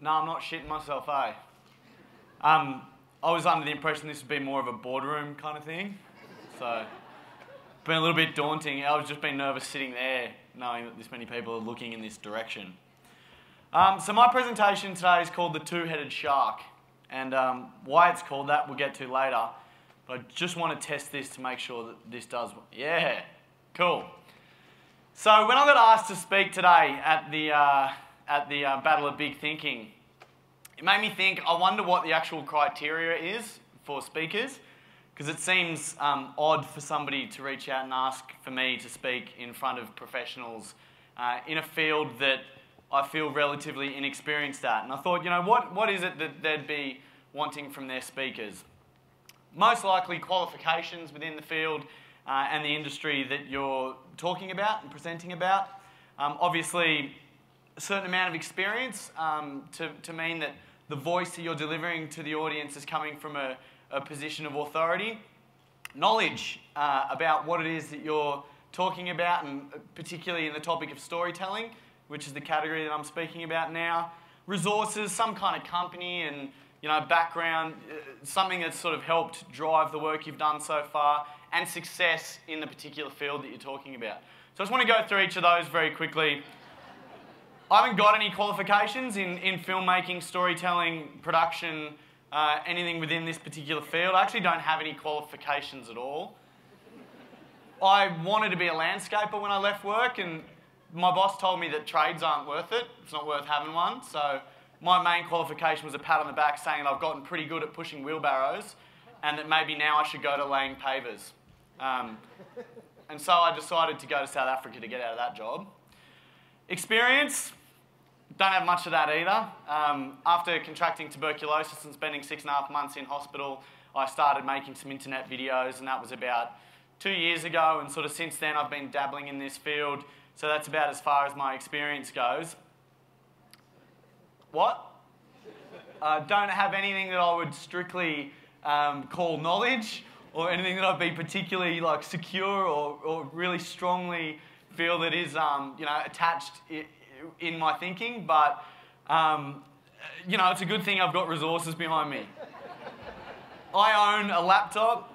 No, I'm not shitting myself, eh? I was under the impression this would be more of a boardroom kind of thing. So, been a little bit daunting. I was just been nervous sitting there knowing that this many people are looking in this direction. So my presentation today is called The Two-Headed Shark. And why it's called that we'll get to later. But I just want to test this to make sure that this does... Yeah, cool. So when I got asked to speak today at the Battle of Big Thinking, it made me think, I wonder what the actual criteria is for speakers, because it seems odd for somebody to reach out and ask for me to speak in front of professionals in a field that I feel relatively inexperienced at. And I thought, you know, what is it that they'd be wanting from their speakers? Most likely qualifications within the field and the industry that you're talking about and presenting about. Obviously, a certain amount of experience to mean that the voice that you're delivering to the audience is coming from a position of authority. Knowledge about what it is that you're talking about, and particularly in the topic of storytelling, which is the category that I'm speaking about now. Resources, some kind of company and background, something that's sort of helped drive the work you've done so far, and success in the particular field that you're talking about. So I just want to go through each of those very quickly. I haven't got any qualifications in filmmaking, storytelling, production, anything within this particular field. I actually don't have any qualifications at all. I wanted to be a landscaper when I left work, and my boss told me that trades aren't worth it. It's not worth having one. So my main qualification was a pat on the back saying that I've gotten pretty good at pushing wheelbarrows and that maybe now I should go to laying pavers. And so I decided to go to South Africa to get out of that job. Experience, don't have much of that either. After contracting tuberculosis and spending 6.5 months in hospital, I started making some internet videos, and that was about 2 years ago, and sort of since then I've been dabbling in this field, so that's about as far as my experience goes. What? Don't have anything that I would strictly call knowledge, or anything that I'd be particularly secure or really strongly feel that is attached in my thinking, but it's a good thing I've got resources behind me. I own a laptop,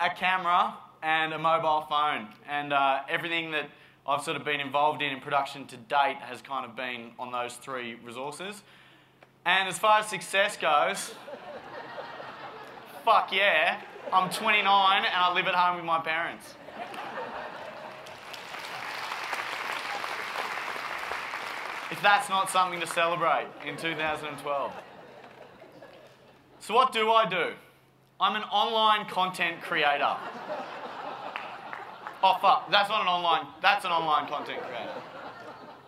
a camera, and a mobile phone, and everything that I've sort of been involved in production to date has kind of been on those three resources. And as far as success goes, fuck yeah, I'm 29 and I live at home with my parents. If that's not something to celebrate in 2012. So what do? I'm an online content creator. Oh fuck, that's an online content creator.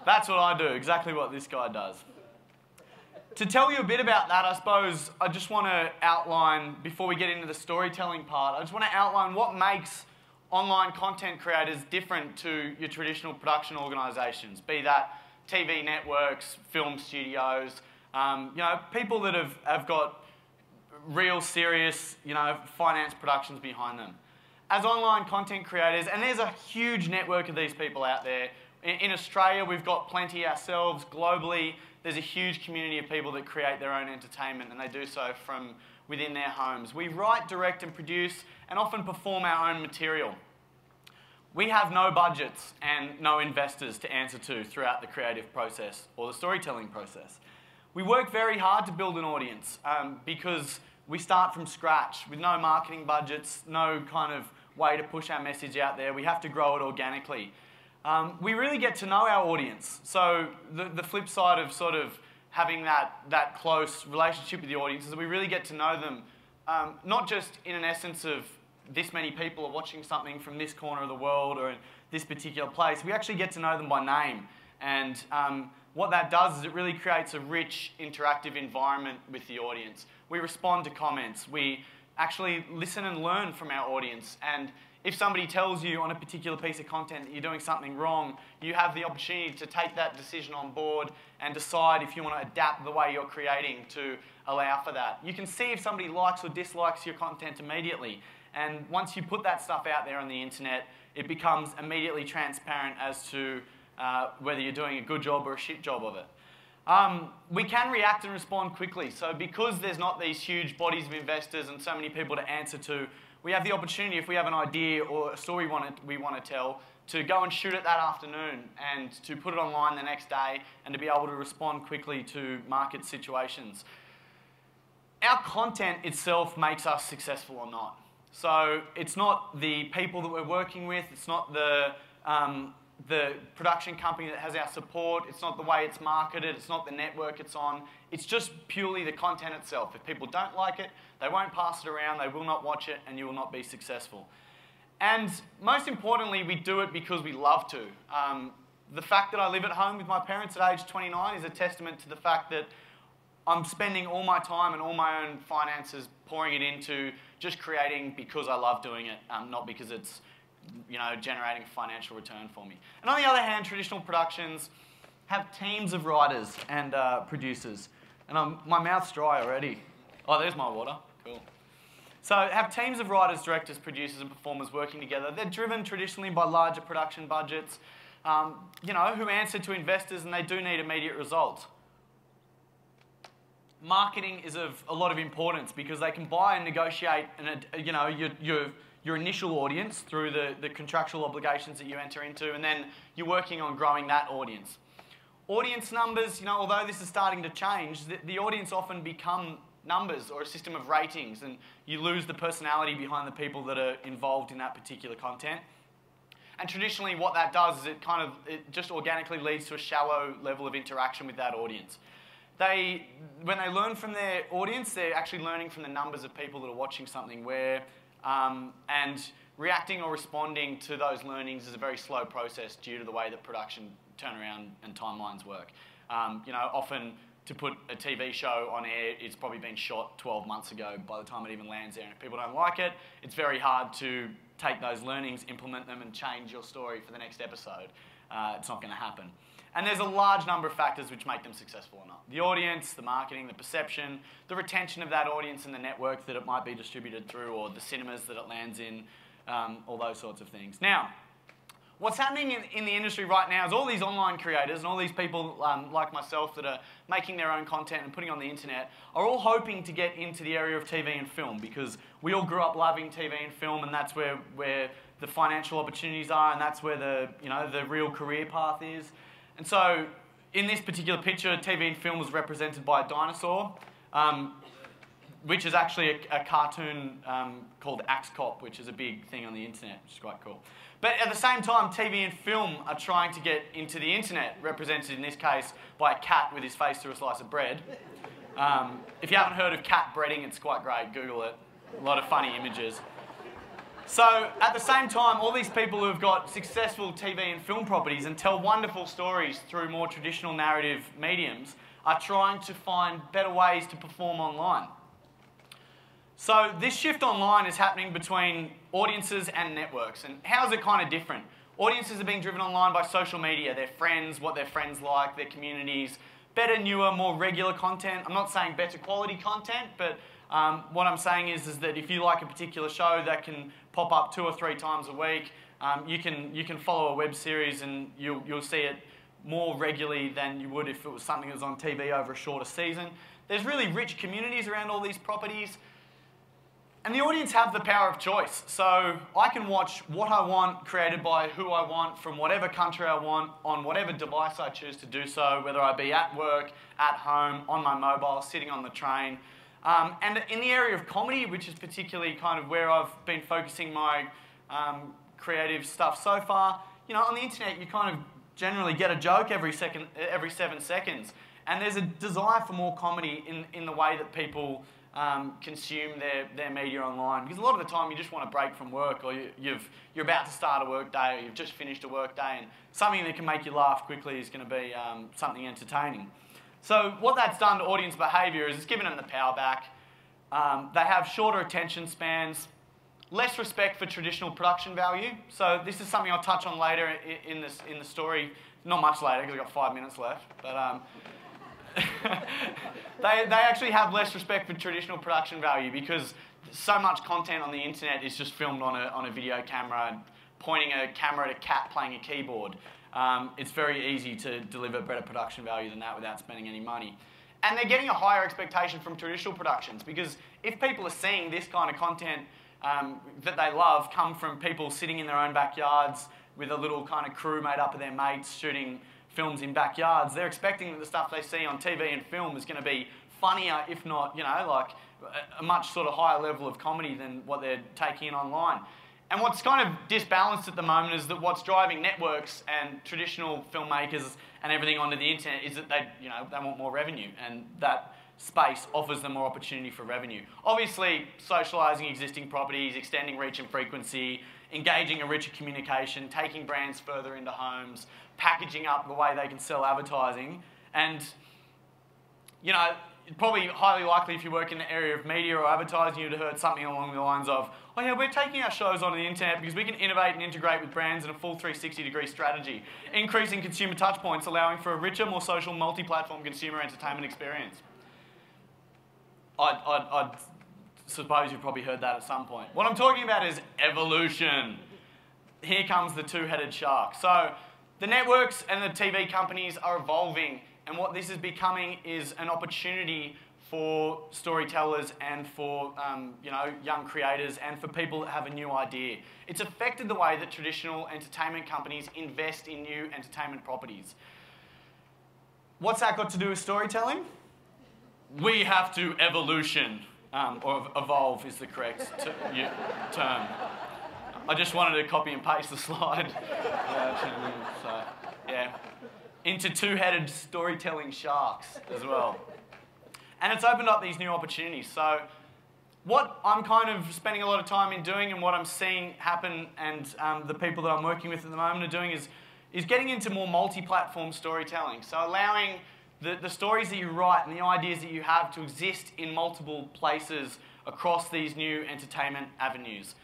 That's what I do, exactly what this guy does. To tell you a bit about that, I suppose I just want to outline, before we get into the storytelling part, I just want to outline what makes online content creators different to your traditional production organisations, be that TV networks, film studios, people that have got real serious, finance productions behind them. As online content creators, and there's a huge network of these people out there. In Australia, we've got plenty ourselves. Globally, there's a huge community of people that create their own entertainment, and they do so from within their homes. We write, direct, and produce, and often perform our own material. We have no budgets and no investors to answer to throughout the creative process or the storytelling process. We work very hard to build an audience because we start from scratch with no marketing budgets, no kind of way to push our message out there. We have to grow it organically. We really get to know our audience. So the flip side of sort of having that close relationship with the audience is that we really get to know them, not just in an essence of this many people are watching something from this corner of the world or in this particular place. We actually get to know them by name. And what that does is it really creates a rich, interactive environment with the audience. We respond to comments. We actually listen and learn from our audience. And if somebody tells you on a particular piece of content that you're doing something wrong, you have the opportunity to take that decision on board and decide if you want to adapt the way you're creating to allow for that. You can see if somebody likes or dislikes your content immediately. And once you put that stuff out there on the internet, it becomes immediately transparent as to whether you're doing a good job or a shit job of it. We can react and respond quickly. So because there's not these huge bodies of investors and so many people to answer to, we have the opportunity, if we have an idea or a story we want to tell, to go and shoot it that afternoon and to put it online the next day and to be able to respond quickly to market situations. Our content itself makes us successful or not. So it's not the people that we're working with, it's not the production company that has our support, it's not the way it's marketed, it's not the network it's on, it's just purely the content itself. If people don't like it, they won't pass it around, they will not watch it, and you will not be successful. And most importantly, we do it because we love to. The fact that I live at home with my parents at age 29 is a testament to the fact that I'm spending all my time and all my own finances pouring it into just creating because I love doing it, not because it's generating a financial return for me. And on the other hand, traditional productions have teams of writers and producers. And my mouth's dry already. Oh, there's my water. Cool. So have teams of writers, directors, producers, and performers working together. They're driven traditionally by larger production budgets, who answer to investors, and they do need immediate results. Marketing is of a lot of importance because they can buy and negotiate your initial audience through the contractual obligations that you enter into, and then you're working on growing that audience. Audience numbers, although this is starting to change, the audience often become numbers or a system of ratings, and you lose the personality behind the people that are involved in that particular content. And traditionally what that does is it just organically leads to a shallow level of interaction with that audience. When they learn from their audience, they're actually learning from the numbers of people that are watching something and reacting or responding to those learnings is a very slow process due to the way that production turnaround and timelines work. Often to put a TV show on air, it's probably been shot 12 months ago by the time it even lands there. And if people don't like it, it's very hard to take those learnings, implement them, and change your story for the next episode. It's not going to happen. And there's a large number of factors which make them successful or not. The audience, the marketing, the perception, the retention of that audience in the network that it might be distributed through, or the cinemas that it lands in, all those sorts of things. Now, what's happening in the industry right now is all these online creators and all these people like myself that are making their own content and putting on the internet are all hoping to get into the area of TV and film, because we all grew up loving TV and film, and that's where the financial opportunities are, and that's where the real career path is. And so in this particular picture, TV and film was represented by a dinosaur, which is actually a cartoon called Axe Cop, which is a big thing on the internet, which is quite cool. But at the same time, TV and film are trying to get into the internet, represented in this case by a cat with his face through a slice of bread. If you haven't heard of cat breading, it's quite great. Google it. A lot of funny images. So at the same time, all these people who have got successful TV and film properties and tell wonderful stories through more traditional narrative mediums are trying to find better ways to perform online. So this shift online is happening between audiences and networks. And how is it kind of different? Audiences are being driven online by social media, their friends, what their friends like, their communities, better, newer, more regular content. I'm not saying better quality content, but what I'm saying is that if you like a particular show that can pop up 2 or 3 times a week, you can follow a web series and you'll see it more regularly than you would if it was something that was on TV over a shorter season. There's really rich communities around all these properties. And the audience have the power of choice. So I can watch what I want, created by who I want, from whatever country I want, on whatever device I choose to do so, whether I be at work, at home, on my mobile, sitting on the train. And in the area of comedy, which is particularly kind of where I've been focusing my creative stuff so far, on the internet you kind of generally get a joke every 7 seconds. And there's a desire for more comedy in the way that people consume their media online. Because a lot of the time you just want a break from work, or you're about to start a work day, or you've just finished a work day, and something that can make you laugh quickly is going to be something entertaining. So what that's done to audience behaviour is it's given them the power back. They have shorter attention spans, less respect for traditional production value. So this is something I'll touch on later in the story. Not much later, because I've got 5 minutes left. But they actually have less respect for traditional production value, because so much content on the internet is just filmed on a video camera, pointing a camera at a cat playing a keyboard. it's very easy to deliver better production value than that without spending any money. And they're getting a higher expectation from traditional productions, because if people are seeing this kind of content that they love come from people sitting in their own backyards with a little kind of crew made up of their mates shooting films in backyards, they're expecting that the stuff they see on TV and film is going to be funnier, if not, like a much sort of higher level of comedy than what they're taking in online. And what's kind of disbalanced at the moment is that what's driving networks and traditional filmmakers and everything onto the internet is that they want more revenue, and that space offers them more opportunity for revenue. Obviously, socialising existing properties, extending reach and frequency, engaging a richer communication, taking brands further into homes, packaging up the way they can sell advertising, and probably highly likely if you work in the area of media or advertising, you'd have heard something along the lines of, oh yeah, we're taking our shows onto the internet because we can innovate and integrate with brands in a full 360-degree strategy, increasing consumer touchpoints, allowing for a richer, more social, multi-platform consumer entertainment experience. I'd suppose you've probably heard that at some point. What I'm talking about is evolution. Here comes the two-headed shark. So the networks and the TV companies are evolving, and what this is becoming is an opportunity for storytellers and for young creators and for people that have a new idea. It's affected the way that traditional entertainment companies invest in new entertainment properties. What's that got to do with storytelling? We have to evolution, or evolve is the correct term. I just wanted to copy and paste the slide. Into two-headed storytelling sharks as well. And it's opened up these new opportunities. So what I'm kind of spending a lot of time in doing, and what I'm seeing happen, and the people that I'm working with at the moment are doing, is getting into more multi-platform storytelling. So allowing the stories that you write and the ideas that you have to exist in multiple places across these new entertainment avenues.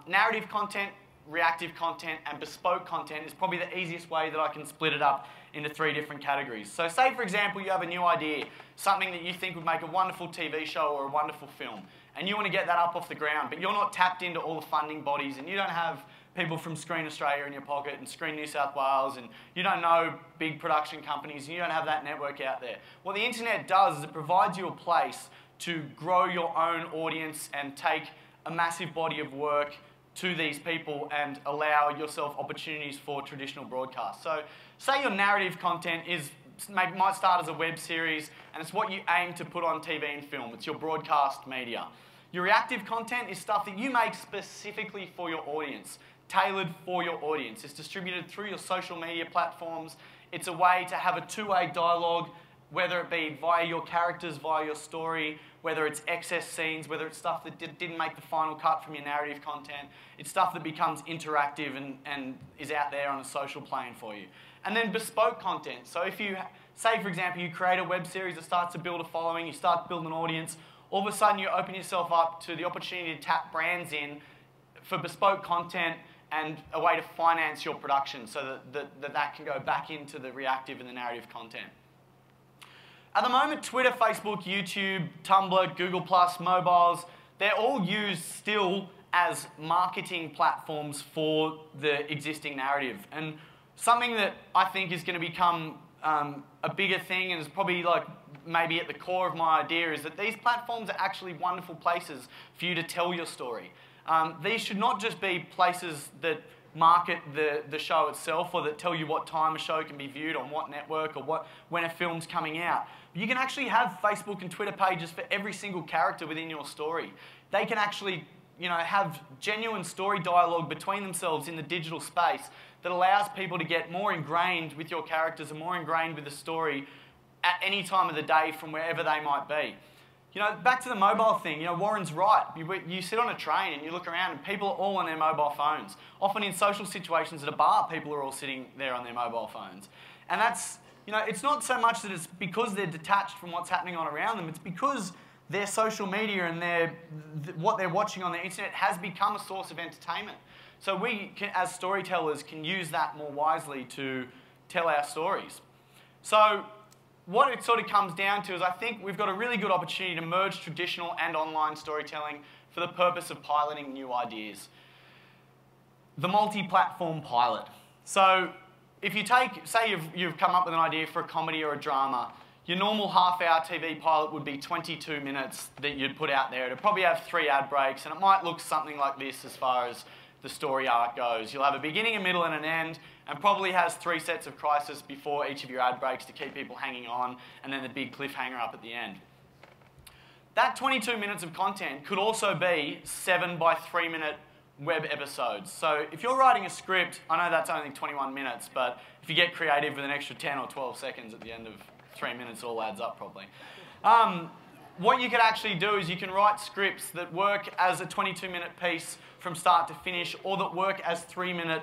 Narrative content, reactive content, and bespoke content is probably the easiest way that I can split it up into 3 different categories. So say, for example, you have a new idea, something that you think would make a wonderful TV show or a wonderful film, and you want to get that up off the ground, but you're not tapped into all the funding bodies, and you don't have people from Screen Australia in your pocket and Screen New South Wales, and you don't know big production companies, and you don't have that network out there. What the internet does is it provides you a place to grow your own audience and take a massive body of work to these people and allow yourself opportunities for traditional broadcast. So say your narrative content might start as a web series, and it's what you aim to put on TV and film. It's your broadcast media. Your reactive content is stuff that you make specifically for your audience, tailored for your audience. It's distributed through your social media platforms. It's a way to have a two-way dialogue, whether it be via your characters, via your story, whether it's excess scenes, whether it's stuff that didn't make the final cut from your narrative content. It's stuff that becomes interactive and is out there on a social plane for you. And then bespoke content. So if you, say for example, you create a web series that starts to build a following, you start to build an audience, all of a sudden you open yourself up to the opportunity to tap brands in for bespoke content and a way to finance your production so that can go back into the reactive and the narrative content. At the moment, Twitter, Facebook, YouTube, Tumblr, Google+, mobiles, they're all used still as marketing platforms for the existing narrative. And something that I think is going to become a bigger thing, and is probably like maybe at the core of my idea, is that these platforms are actually wonderful places for you to tell your story. These should not just be places that market the show itself, or that tell you what time a show can be viewed on what network, or when a film's coming out. You can actually have Facebook and Twitter pages for every single character within your story. They can actually have genuine story dialogue between themselves in the digital space that allows people to get more ingrained with your characters and more ingrained with the story at any time of the day from wherever they might be. Back to the mobile thing, Warren's right. You sit on a train and you look around and people are all on their mobile phones. Often in social situations at a bar, people are all sitting there on their mobile phones. And that's, it's not so much that it's because they're detached from what's happening on around them, it's because their social media and what they're watching on the internet has become a source of entertainment. So we, as storytellers, can use that more wisely to tell our stories. So what it sort of comes down to is I think we've got a really good opportunity to merge traditional and online storytelling for the purpose of piloting new ideas. The multi-platform pilot. So if you take, say you've come up with an idea for a comedy or a drama, your normal half-hour TV pilot would be 22 minutes that you'd put out there. It'd probably have 3 ad breaks, and it might look something like this as far as the story arc goes. You'll have a beginning, a middle, and an end, and probably has 3 sets of crisis before each of your ad breaks to keep people hanging on, and then the big cliffhanger up at the end. That 22 minutes of content could also be 7 by 3-minute web episodes. So if you're writing a script, I know that's only 21 minutes, but if you get creative with an extra 10 or 12 seconds at the end of 3 minutes, it all adds up probably. What you could actually do is you can write scripts that work as a 22-minute piece from start to finish, or that work as 3-minute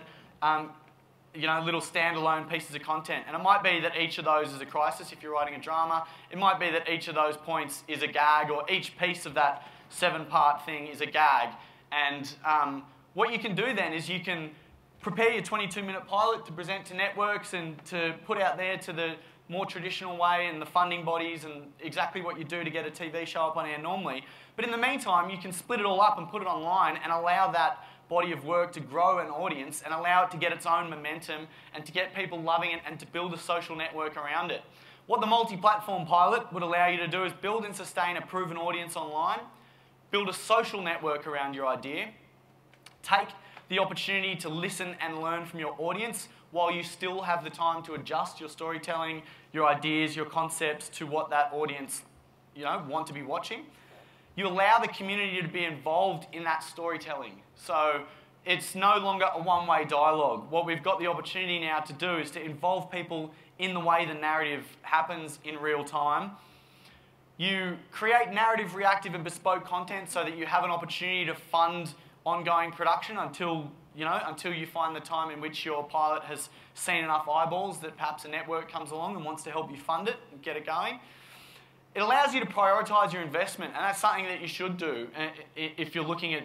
little standalone pieces of content. And it might be that each of those is a crisis if you're writing a drama. It might be that each of those points is a gag, or each piece of that 7-part thing is a gag. And what you can do then is you can prepare your 22-minute pilot to present to networks and to put out there to the more traditional way and the funding bodies and exactly what you do to get a TV show up on air normally. But in the meantime, you can split it all up and put it online and allow that body of work to grow an audience and allow it to get its own momentum and to get people loving it and to build a social network around it. What the multi-platform pilot would allow you to do is build and sustain a proven audience online, build a social network around your idea, take the opportunity to listen and learn from your audience while you still have the time to adjust your storytelling, your ideas, your concepts to what that audience want to be watching. You allow the community to be involved in that storytelling. So it's no longer a one-way dialogue. What we've got the opportunity now to do is to involve people in the way the narrative happens in real time. You create narrative, reactive, and bespoke content so that you have an opportunity to fund ongoing production until you find the time in which your pilot has seen enough eyeballs that perhaps a network comes along and wants to help you fund it and get it going. It allows you to prioritise your investment, and that's something that you should do if you're looking at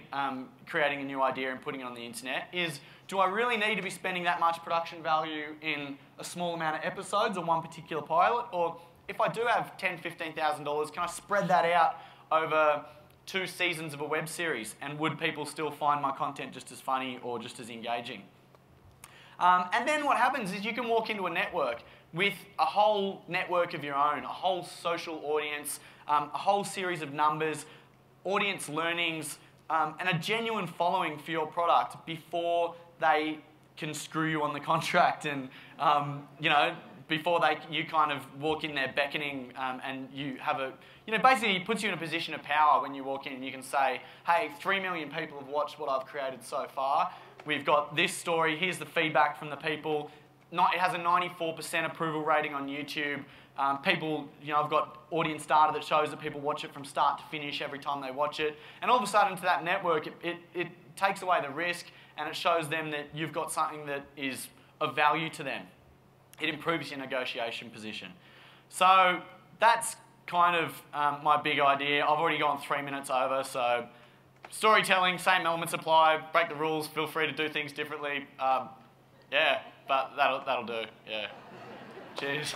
creating a new idea and putting it on the internet, is do I really need to be spending that much production value in a small amount of episodes or one particular pilot? Or if I do have $10,000, $15,000, can I spread that out over 2 seasons of a web series, and would people still find my content just as funny or just as engaging? And then what happens is you can walk into a network with a whole network of your own, a whole social audience, a whole series of numbers, audience learnings, and a genuine following for your product before they can screw you on the contract and, before you kind of walk in there beckoning and you have a, basically it puts you in a position of power when you walk in and you can say, hey, 3 million people have watched what I've created so far. We've got this story, here's the feedback from the people. It has a 94% approval rating on YouTube. People, I've got audience data that shows that people watch it from start to finish every time they watch it. And all of a sudden to that network, it takes away the risk and it shows them that you've got something that is of value to them. It improves your negotiation position. So that's kind of my big idea. I've already gone 3 minutes over, so storytelling, same elements apply, break the rules, feel free to do things differently. Yeah, but that'll do, yeah. Cheers.